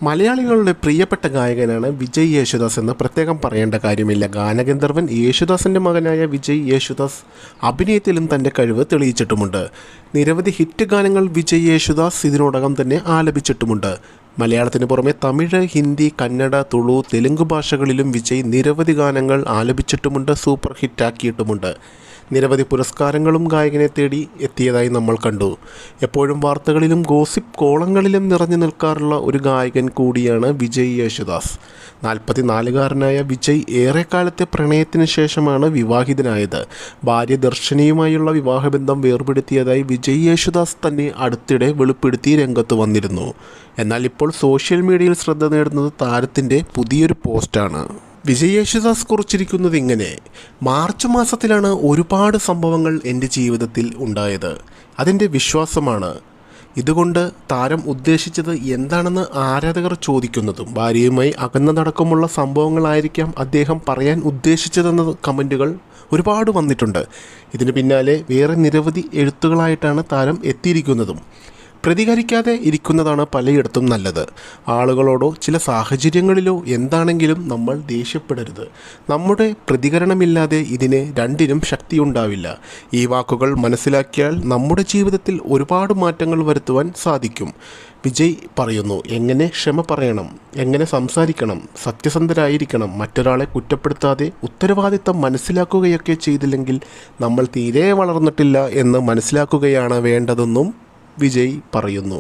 മലയാളികളുടെ പ്രിയപ്പെട്ട ഗായകനാണ് വിജയ് യേശുദാസ് എന്ന് പ്രത്യേകം പറയേണ്ട കാര്യമില്ല. ഗാനഗന്ധർവൻ യേശുദാസിൻ്റെ മകനായ വിജയ് യേശുദാസ് അഭിനയത്തിലും തൻ്റെ കഴിവ് തെളിയിച്ചിട്ടുമുണ്ട്. നിരവധി ഹിറ്റ് ഗാനങ്ങൾ വിജയ് യേശുദാസ് ഇതിനോടകം തന്നെ ആലപിച്ചിട്ടുമുണ്ട്. മലയാളത്തിന് പുറമെ തമിഴ്, ഹിന്ദി, കന്നഡ, തുളു, തെലുങ്ക് ഭാഷകളിലും വിജയ് നിരവധി ഗാനങ്ങൾ ആലപിച്ചിട്ടുമുണ്ട്, സൂപ്പർ ഹിറ്റാക്കിയിട്ടുമുണ്ട്. നിരവധി പുരസ്കാരങ്ങളും ഗായകനെ തേടി എത്തിയതായി നമ്മൾ കണ്ടു. എപ്പോഴും വാർത്തകളിലും ഗോസിപ്പ് കോളങ്ങളിലും നിറഞ്ഞു നിൽക്കാറുള്ള ഒരു ഗായകൻ കൂടിയാണ് വിജയ് യേശുദാസ്. 44-കാരനായ വിജയ് ഏറെക്കാലത്തെ പ്രണയത്തിന് ശേഷമാണ് വിവാഹിതനായത്. ഭാര്യ ദർശനിയുമായുള്ള വിവാഹബന്ധം വേർപെടുത്തിയതായി വിജയ് യേശുദാസ് തന്നെ അടുത്തിടെ വെളിപ്പെടുത്തി രംഗത്ത് വന്നിരുന്നു. എന്നാൽ ഇപ്പോൾ സോഷ്യൽ മീഡിയയിൽ ശ്രദ്ധ നേടുന്നത് താരത്തിൻ്റെ പുതിയൊരു പോസ്റ്റാണ്. വിജയ് യേശുദാസ് കുറിച്ചിരിക്കുന്നത് ഇങ്ങനെ: മാർച്ച് മാസത്തിലാണ് ഒരുപാട് സംഭവങ്ങൾ എൻ്റെ ജീവിതത്തിൽ ഉണ്ടായത്. അതെൻ്റെ വിശ്വാസമാണ്. ഇതുകൊണ്ട് താരം ഉദ്ദേശിച്ചത് എന്താണെന്ന് ആരാധകർ ചോദിക്കുന്നതും ഭാര്യയുമായി അകന്നതടക്കമുള്ള സംഭവങ്ങളായിരിക്കാം അദ്ദേഹം പറയാൻ ഉദ്ദേശിച്ചതെന്ന കമൻറ്റുകൾ ഒരുപാട് വന്നിട്ടുണ്ട്. ഇതിന് പിന്നാലെ വേറെ നിരവധി എഴുത്തുകളായിട്ടാണ് താരം എത്തിയിരിക്കുന്നതും. പ്രതികരിക്കാതെ ഇരിക്കുന്നതാണ് പലയിടത്തും നല്ലത്. ആളുകളോടോ ചില സാഹചര്യങ്ങളിലോ എന്താണെങ്കിലും നമ്മൾ ദേഷ്യപ്പെടരുത്. നമ്മുടെ പ്രതികരണമില്ലാതെ ഇതിന് രണ്ടിനും ശക്തിയുണ്ടാവില്ല. ഈ വാക്കുകൾ മനസ്സിലാക്കിയാൽ നമ്മുടെ ജീവിതത്തിൽ ഒരുപാട് മാറ്റങ്ങൾ വരുത്തുവാൻ സാധിക്കും. വിജയ് പറയുന്നു: എങ്ങനെ ക്ഷമ പറയണം, എങ്ങനെ സംസാരിക്കണം, സത്യസന്ധരായിരിക്കണം, മറ്റൊരാളെ കുറ്റപ്പെടുത്താതെ ഉത്തരവാദിത്തം മനസ്സിലാക്കുകയൊക്കെ ചെയ്തില്ലെങ്കിൽ നമ്മൾ തീരെ വളർന്നിട്ടില്ല എന്ന് മനസ്സിലാക്കുകയാണ് വേണ്ടതെന്നും വിജയ് പറയുന്നു.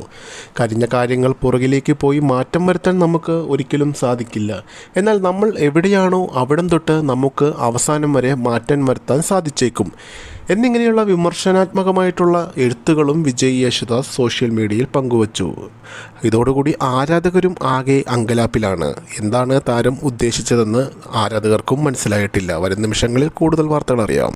കഴിഞ്ഞ കാര്യങ്ങൾ പുറകിലേക്ക് പോയി മാറ്റം വരുത്താൻ നമുക്ക് ഒരിക്കലും സാധിക്കില്ല. എന്നാൽ നമ്മൾ എവിടെയാണോ അവിടം തൊട്ട് നമുക്ക് അവസാനം വരെ മാറ്റം വരുത്താൻ സാധിച്ചേക്കും എന്നിങ്ങനെയുള്ള വിമർശനാത്മകമായിട്ടുള്ള എഴുത്തുകളും വിജയ് യേശുദാസ് സോഷ്യൽ മീഡിയയിൽ പങ്കുവച്ചു. ഇതോടുകൂടി ആരാധകരും ആകെ അങ്കലാപ്പിലാണ്. എന്താണ് താരം ഉദ്ദേശിച്ചതെന്ന് ആരാധകർക്കും മനസ്സിലായിട്ടില്ല. വരും നിമിഷങ്ങളിൽ കൂടുതൽ വാർത്തകൾ അറിയാം.